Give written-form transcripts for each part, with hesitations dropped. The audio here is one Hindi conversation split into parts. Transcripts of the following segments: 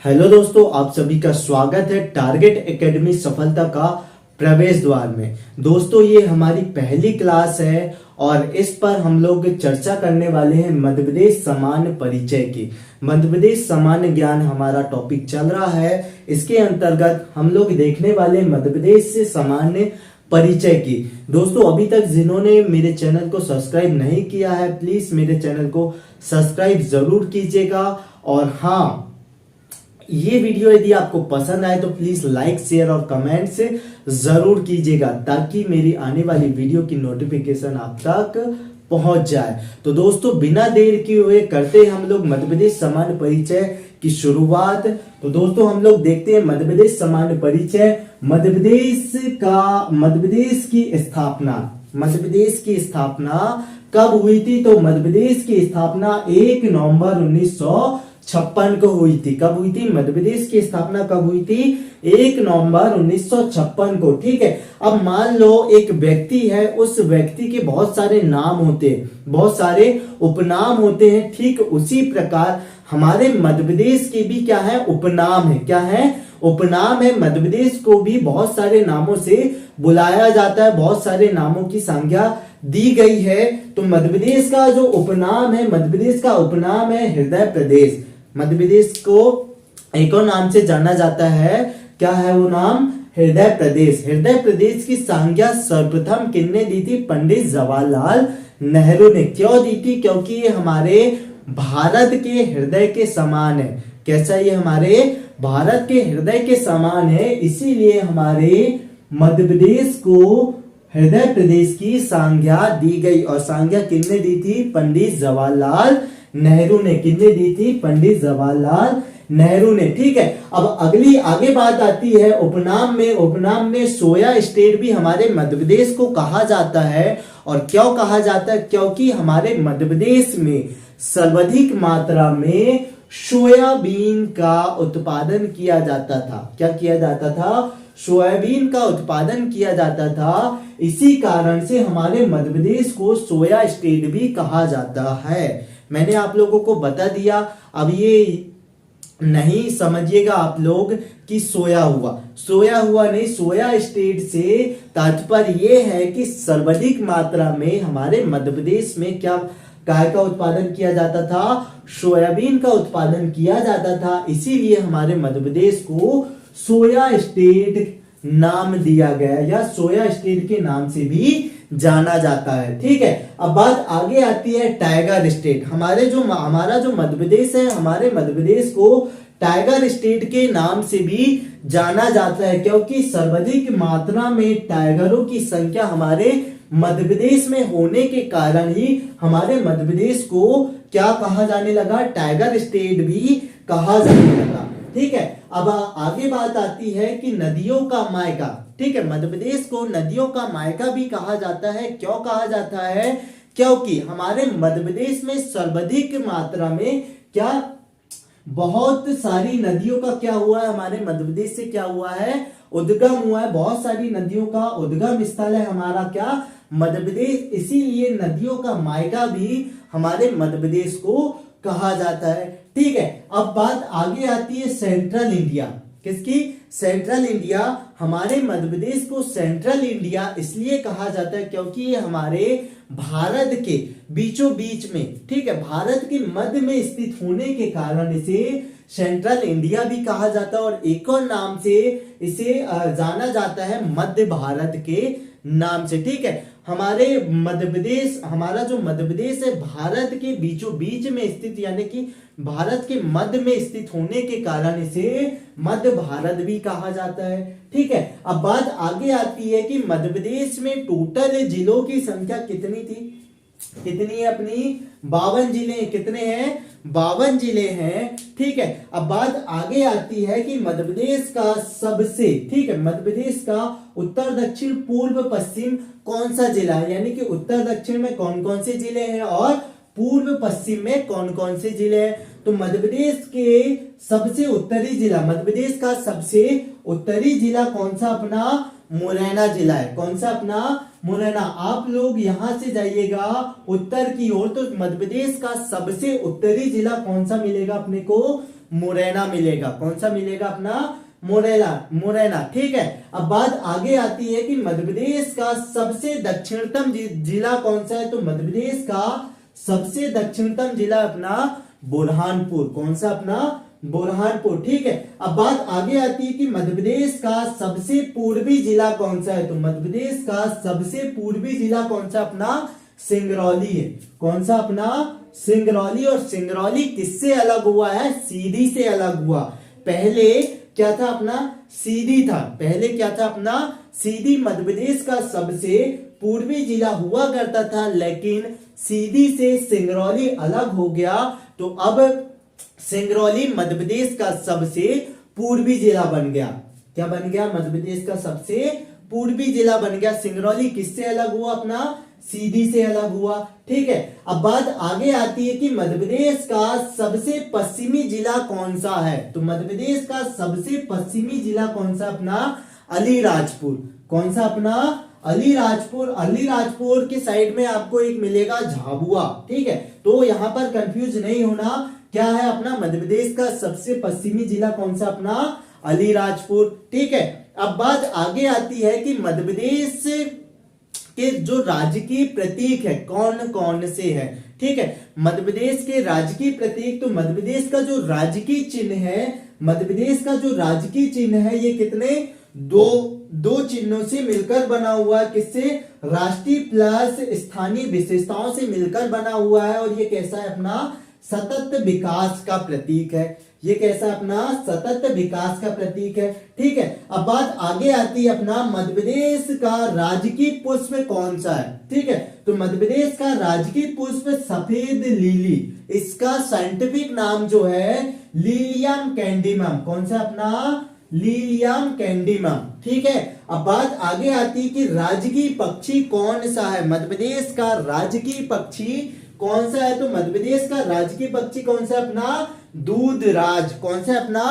हेलो दोस्तों, आप सभी का स्वागत है टारगेट एकेडमी सफलता का प्रवेश द्वार में। दोस्तों, ये हमारी पहली क्लास है और इस पर हम लोग चर्चा करने वाले हैं मध्य प्रदेश सामान्य परिचय की। मध्य प्रदेश सामान्य ज्ञान हमारा टॉपिक चल रहा है। इसके अंतर्गत हम लोग देखने वाले मध्य प्रदेश से सामान्य परिचय की। दोस्तों, अभी तक जिन्होंने मेरे चैनल को सब्सक्राइब नहीं किया है, प्लीज मेरे चैनल को सब्सक्राइब जरूर कीजिएगा। और हाँ, ये वीडियो यदि आपको पसंद आए तो प्लीज लाइक, शेयर और कमेंट से जरूर कीजिएगा ताकि मेरी आने वाली वीडियो की नोटिफिकेशन आप तक पहुंच जाए। तो दोस्तों, बिना देर किए हुए करते हैं हम लोग मध्य प्रदेश सामान्य परिचय की शुरुआत। तो दोस्तों, हम लोग देखते हैं मध्य प्रदेश सामान्य परिचय। मध्य प्रदेश की स्थापना कब हुई थी? तो मध्य प्रदेश की स्थापना 1 नवंबर 1956 को हुई थी। कब हुई थी? मध्य प्रदेश की स्थापना कब हुई थी? 1 नवंबर 1956 को। ठीक है। अब मान लो एक व्यक्ति है, उस व्यक्ति के बहुत सारे नाम होते हैं, बहुत सारे उपनाम होते हैं। ठीक उसी प्रकार हमारे मध्य प्रदेश के भी क्या है? उपनाम है। क्या है? उपनाम है। मध्य प्रदेश को भी बहुत सारे नामों से बुलाया जाता है, बहुत सारे नामों की संज्ञा दी गई है। तो मध्य प्रदेश का जो उपनाम है, मध्य प्रदेश का उपनाम है हृदय प्रदेश। मध्य प्रदेश को एक और नाम से जाना जाता है। क्या है वो नाम? हृदय प्रदेश। हृदय प्रदेश की संज्ञा सर्वप्रथम किसने दी थी? पंडित जवाहरलाल नेहरू ने। क्यों दी थी? क्योंकि ये हमारे भारत के हृदय के समान है। कैसा? ये हमारे भारत के हृदय के समान है, इसीलिए हमारे मध्य प्रदेश को हृदय प्रदेश की संज्ञा दी गई। और संज्ञा किसने दी थी? पंडित जवाहरलाल नेहरू ने। किसने दी थी? पंडित जवाहरलाल नेहरू ने। ठीक है। अब आगे बात आती है उपनाम में। उपनाम में सोया स्टेट भी हमारे मध्य प्रदेश को कहा जाता है। और क्यों कहा जाता है? क्योंकि हमारे मध्य प्रदेश में सर्वाधिक मात्रा में सोयाबीन का उत्पादन किया जाता था। क्या किया जाता था? सोयाबीन का उत्पादन किया जाता था। इसी कारण से हमारे मध्य प्रदेश को सोया स्टेट भी कहा जाता है। मैंने आप लोगों को बता दिया। अब ये नहीं समझिएगा आप लोग कि सोया हुआ नहीं। सोया स्टेट से तात्पर्य ये है कि सर्वाधिक मात्रा में हमारे मध्य प्रदेश में क्या काय का उत्पादन किया जाता था? सोयाबीन का उत्पादन किया जाता था। इसीलिए हमारे मध्य प्रदेश को सोया स्टेट नाम दिया गया, या सोया स्टेट के नाम से भी जाना जाता है। ठीक है। अब बात आगे आती है टाइगर स्टेट। हमारा जो मध्य प्रदेश है, हमारे मध्य प्रदेश को टाइगर स्टेट के नाम से भी जाना जाता है, क्योंकि सर्वाधिक मात्रा में टाइगरों की संख्या हमारे मध्य प्रदेश में होने के कारण ही हमारे मध्य प्रदेश को क्या कहा जाने लगा? टाइगर स्टेट भी कहा जाने लगा। ठीक है। अब आगे बात आती है कि नदियों का मायका। ठीक है। मध्य प्रदेश को नदियों का मायका भी कहा जाता है। क्यों कहा जाता है? क्योंकि हमारे मध्य प्रदेश में सर्वाधिक मात्रा में क्या बहुत सारी नदियों का क्या हुआ है? हमारे मध्य प्रदेश से क्या हुआ है? उद्गम हुआ है। बहुत सारी नदियों का उद्गम स्थल है हमारा क्या? मध्य प्रदेश। इसीलिए नदियों का मायका भी हमारे मध्य प्रदेश को कहा जाता है। ठीक है। अब बात आगे आती है सेंट्रल इंडिया। किसकी? Central India. हमारे मध्य प्रदेश को सेंट्रल इंडिया इसलिए कहा जाता है क्योंकि ये हमारे भारत के बीचों बीच में, ठीक है, भारत के मध्य में स्थित होने के कारण इसे सेंट्रल इंडिया भी कहा जाता है। और एक और नाम से इसे जाना जाता है मध्य भारत के नाम से। ठीक है। हमारा जो मध्य प्रदेश है भारत के बीचों बीच में स्थित, यानी कि भारत के मध्य में स्थित होने के कारण इसे मध्य भारत भी कहा जाता है। ठीक है। अब बात आगे आती है कि मध्य प्रदेश में टोटल जिलों की संख्या कितनी थी? कितनी है अपनी? 52 जिले। कितने हैं? 52 जिले हैं। ठीक है। अब बात आगे आती है कि मध्य प्रदेश का सबसे, ठीक है, मध्य प्रदेश का उत्तर दक्षिण पूर्व पश्चिम कौन सा जिला है? यानी कि उत्तर दक्षिण में कौन कौन से जिले हैं और पूर्व पश्चिम में कौन कौन से जिले हैं? तो मध्य प्रदेश के सबसे उत्तरी जिला, मध्य प्रदेश का सबसे उत्तरी जिला कौन सा? अपना मुरैना जिला है। कौन सा? अपना मुरैना। आप लोग यहां से जाइएगा उत्तर की ओर तो मध्य प्रदेश का सबसे उत्तरी जिला कौन सा मिलेगा अपने को? मुरैना मिलेगा। कौन सा मिलेगा अपना? मुरैना। ठीक है, अब बात आगे आती है कि मध्य प्रदेश का सबसे दक्षिणतम जिला कौन सा है? तो मध्य प्रदेश का सबसे दक्षिणतम जिला अपना बुरहानपुर। कौन सा अपना? बुरहानपुर। ठीक है, अब बात आगे आती है कि मध्य प्रदेश का सबसे पूर्वी जिला कौन सा है? तो मध्य प्रदेश का सबसे पूर्वी जिला कौन सा अपना? सिंगरौली है। कौन सा अपना? सिंगरौली। और सिंगरौली किससे अलग हुआ है? सीधी से अलग हुआ। पहले क्या था अपना? सीधी था। पहले क्या था अपना? सीधी मध्य प्रदेश का सबसे पूर्वी जिला हुआ करता था, लेकिन सीधी से सिंगरौली अलग हो गया, तो अब सिंगरौली मध्य प्रदेश का सबसे पूर्वी जिला बन गया। क्या बन गया? मध्य प्रदेश का सबसे पूर्वी जिला बन गया। सिंगरौली किससे अलग हुआ अपना? सीधी से अलग हुआ। ठीक है, अब बात आगे आती है कि मध्य प्रदेश का सबसे पश्चिमी जिला कौन सा है? तो मध्य प्रदेश का सबसे पश्चिमी जिला कौन सा अपना? अलीराजपुर। कौन सा अपना? अलीराजपुर। अलीराजपुर के साइड में आपको एक मिलेगा झाबुआ। ठीक है, तो यहां पर कंफ्यूज नहीं होना, क्या है अपना? मध्य प्रदेश का सबसे पश्चिमी जिला कौन सा अपना? अलीराजपुर। ठीक है, अब बात आगे आती है कि मध्य प्रदेश के जो राजकीय प्रतीक है कौन कौन से है? ठीक है, मध्य प्रदेश के राजकीय प्रतीक, तो मध्य प्रदेश का जो राजकीय चिन्ह है, मध्य प्रदेश का जो राजकीय चिन्ह है, ये कितने? दो चिन्हों से मिलकर बना हुआ है। किससे? राष्ट्रीय प्लस स्थानीय विशेषताओं से मिलकर बना हुआ है। और ये कैसा है अपना? सतत विकास का प्रतीक है। ये कैसा अपना? सतत विकास का प्रतीक है। ठीक है, अब बात आगे आती है अपना मध्य प्रदेश का राजकीय पुष्प कौन सा है? ठीक है, तो मध्य प्रदेश का राजकीय पुष्प सफेद लिली। इसका साइंटिफिक नाम जो है लिलियम कैंडिमम। कौन सा अपना? लिलियम कैंडिमम। ठीक है, अब बात आगे आती है कि राजकीय पक्षी कौन सा है? मध्य प्रदेश का राजकीय पक्षी कौन सा है? तो मध्य प्रदेश का राजकीय पक्षी कौन सा अपना? दूधराज। कौन सा अपना?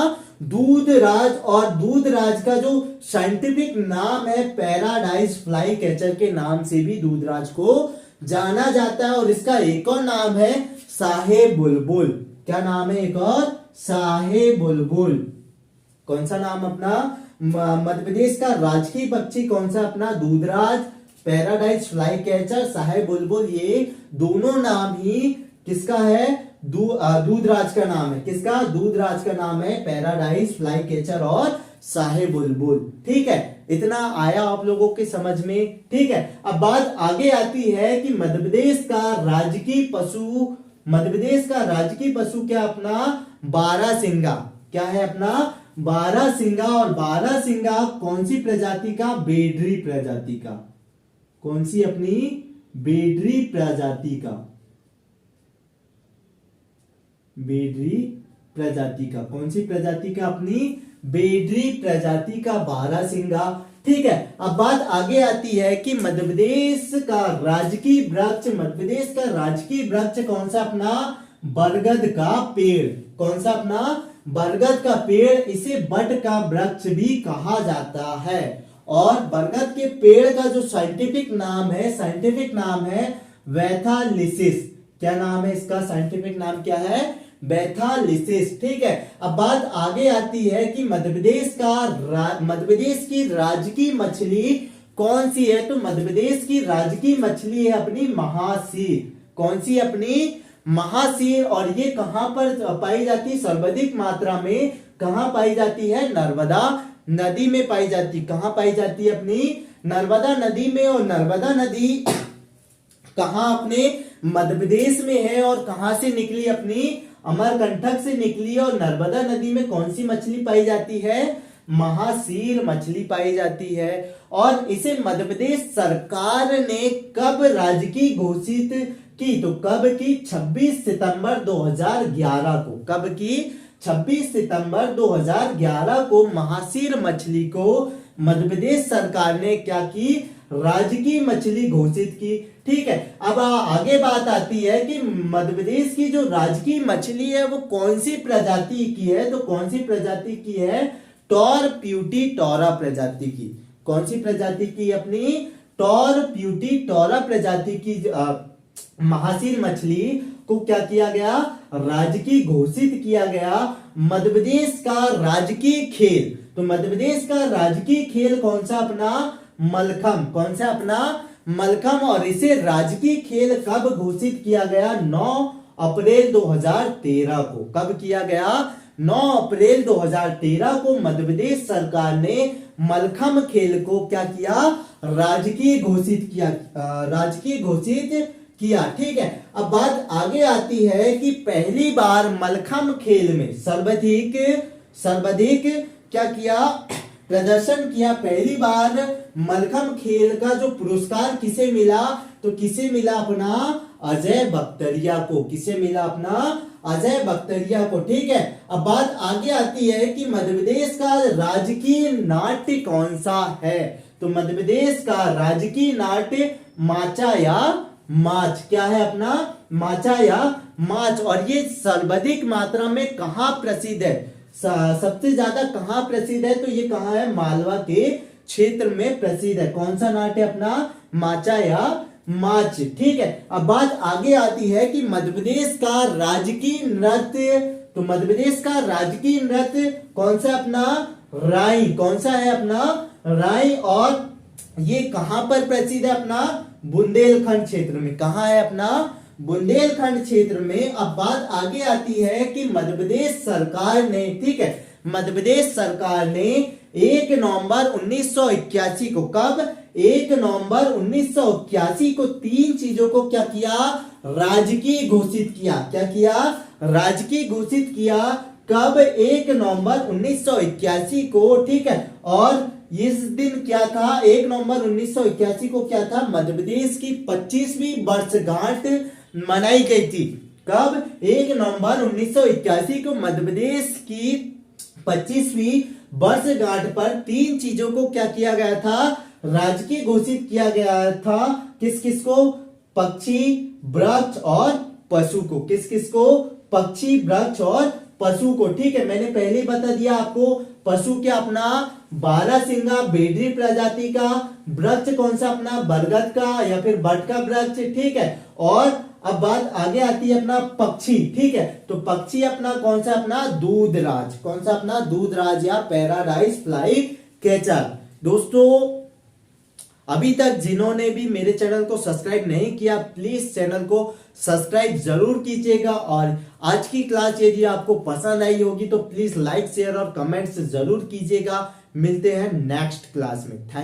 दूधराज। और दूधराज का जो साइंटिफिक नाम है पैराडाइज फ्लाई कैचर के नाम से भी दूधराज को जाना जाता है। और इसका एक और नाम है शाहे बुलबुल। क्या नाम है एक और? शाहे बुलबुल। कौन सा नाम अपना? मध्य प्रदेश का राजकीय पक्षी कौन सा अपना? दूधराज, पैराडाइज फ्लाई कैचर, शाहे बुलबुल। ये दोनों नाम ही किसका है? दूधराज का नाम है। किसका? दूधराज का नाम है पैराडाइज फ्लाई कैचर और शाहे बुलबुल। ठीक है, इतना आया आप लोगों के समझ में? ठीक है, अब बात आगे आती है कि मध्य प्रदेश का राजकीय पशु, मध्य प्रदेश का राजकीय पशु क्या अपना? बारहसिंगा। क्या है अपना? बारहसिंगा। और बारहसिंगा कौन सी प्रजाति का? बेडरी प्रजाति का। कौन सी अपनी? बेडरी प्रजाति का। बेडरी प्रजाति का। कौन सी प्रजाति का? अपनी बेडरी प्रजाति का बारहसिंगा। ठीक है, अब बात आगे आती है कि मध्य प्रदेश का राजकीय वृक्ष, मध्य प्रदेश का राजकीय वृक्ष कौन सा अपना? बरगद का पेड़। कौन सा अपना? बरगद का पेड़। इसे बट का वृक्ष भी कहा जाता है। और बरगद के पेड़ का जो साइंटिफिक नाम है, साइंटिफिक नाम है वैथालिसिस। क्या नाम है इसका? साइंटिफिक नाम क्या है? वैथालिसिस। ठीक है, अब बात आगे आती है कि मध्य प्रदेश की राजकीय मछली कौन सी है? तो मध्य प्रदेश की राजकीय मछली है अपनी महासीर। कौन सी? अपनी महासीर। और ये कहां पर पाई जाती है? सर्वाधिक मात्रा में कहां पाई जाती है? नर्मदा नदी में पाई जाती। कहां पाई जाती है? अपनी नर्मदा नदी में। और नर्मदा नदी कहां? अपने मध्य प्रदेश में है। और कहां से निकली? अपनी अमरकंटक से निकली। और नर्मदा नदी में कौन सी मछली पाई जाती है? महासीर मछली पाई जाती है। और इसे मध्य प्रदेश सरकार ने कब राजकीय घोषित की? तो कब की? 26 सितंबर 2011 को। कब की? 26 सितंबर 2011 को महासीर मछली को मध्य प्रदेश सरकार ने क्या की? राजकीय मछली घोषित की। ठीक है, अब आगे बात आती है कि मध्य प्रदेश की जो राजकीय मछली है वो कौन सी प्रजाति की है? तो कौन सी प्रजाति की है? टॉर प्यूटी टोरा प्रजाति की। कौन सी प्रजाति की? अपनी टॉर प्यूटी टोरा प्रजाति की महासीर मछली। को क्या किया गया, राजकीय घोषित किया गया। मध्य प्रदेश का राजकीय खेल, तो मध्य प्रदेश का राजकीय खेल कौन सा अपना, मलखम, कौन सा अपना मलखम। और इसे राजकीय खेल कब घोषित किया गया, 9 अप्रैल 2013 को। कब किया गया, 9 अप्रैल 2013 को मध्य प्रदेश सरकार ने मलखम खेल को क्या किया, राजकीय घोषित किया, राजकीय घोषित किया। ठीक है, अब बात आगे आती है कि पहली बार मलखम खेल में सर्वाधिक क्या किया, प्रदर्शन किया। पहली बार मलखम खेल का जो पुरस्कार किसे मिला, तो किसे मिला, अपना अजय बख्तरिया को। किसे मिला, अपना अजय बख्तरिया को। ठीक है, अब बात आगे आती है कि मध्य प्रदेश का राजकीय नाट्य कौन सा है, तो मध्य प्रदेश का राजकीय नाट्य माचा या माच, क्या है अपना, माचा या माच। और ये सर्वाधिक मात्रा में कहां प्रसिद्ध है, सबसे ज्यादा कहां प्रसिद्ध है, तो ये कहां है, मालवा के क्षेत्र में प्रसिद्ध है। कौन सा नाट्य अपना, माचा या माच। ठीक है, अब बात आगे आती है कि मध्य प्रदेश का राजकीय नृत्य, तो मध्य प्रदेश का राजकीय नृत्य कौन सा अपना, राई। कौन सा है अपना, राई। और ये कहां पर प्रसिद्ध है, अपना बुंदेलखंड क्षेत्र में। कहां है, अपना बुंदेलखंड क्षेत्र में। अब बात आगे आती है कि मध्य प्रदेश सरकार ने, ठीक है, मध्य प्रदेश सरकार ने 1 नवंबर 1981 को, कब, 1 नवंबर 1981 को 3 चीजों को क्या किया, राजकीय घोषित किया। क्या किया, राजकीय घोषित किया। कब, 1 नवंबर 1981 को। ठीक है, और इस दिन क्या था, 1 नवंबर 1981 को क्या था, मध्य प्रदेश की 25वीं वर्षगांठ मनाई गई थी। कब, 1 नवंबर 1981 को मध्य प्रदेश की 25वीं वर्षगांठ पर 3 चीजों को क्या किया गया था, राजकीय घोषित किया गया था। किस किस को, पक्षी, वृक्ष और पशु को। किस किस को, पक्षी, वृक्ष और पशु को। ठीक है, मैंने पहले ही बता दिया आपको, पशु क्या अपना बारहसिंगा बेडरी प्रजाति का, वृक्ष कौन सा अपना बरगद का या फिर बट का वृक्ष। ठीक है, और अब बात आगे आती है अपना पक्षी। ठीक है, तो पक्षी अपना कौन सा, अपना दूधराज। कौन सा अपना, दूधराज या पैराडाइज फ्लाई कैचर। दोस्तों अभी तक जिन्होंने भी मेरे चैनल को सब्सक्राइब नहीं किया, प्लीज चैनल को सब्सक्राइब जरूर कीजिएगा। और आज की क्लास यदि आपको पसंद आई होगी तो प्लीज लाइक, शेयर और कमेंट्स जरूर कीजिएगा। मिलते हैं नेक्स्ट क्लास में। थैंक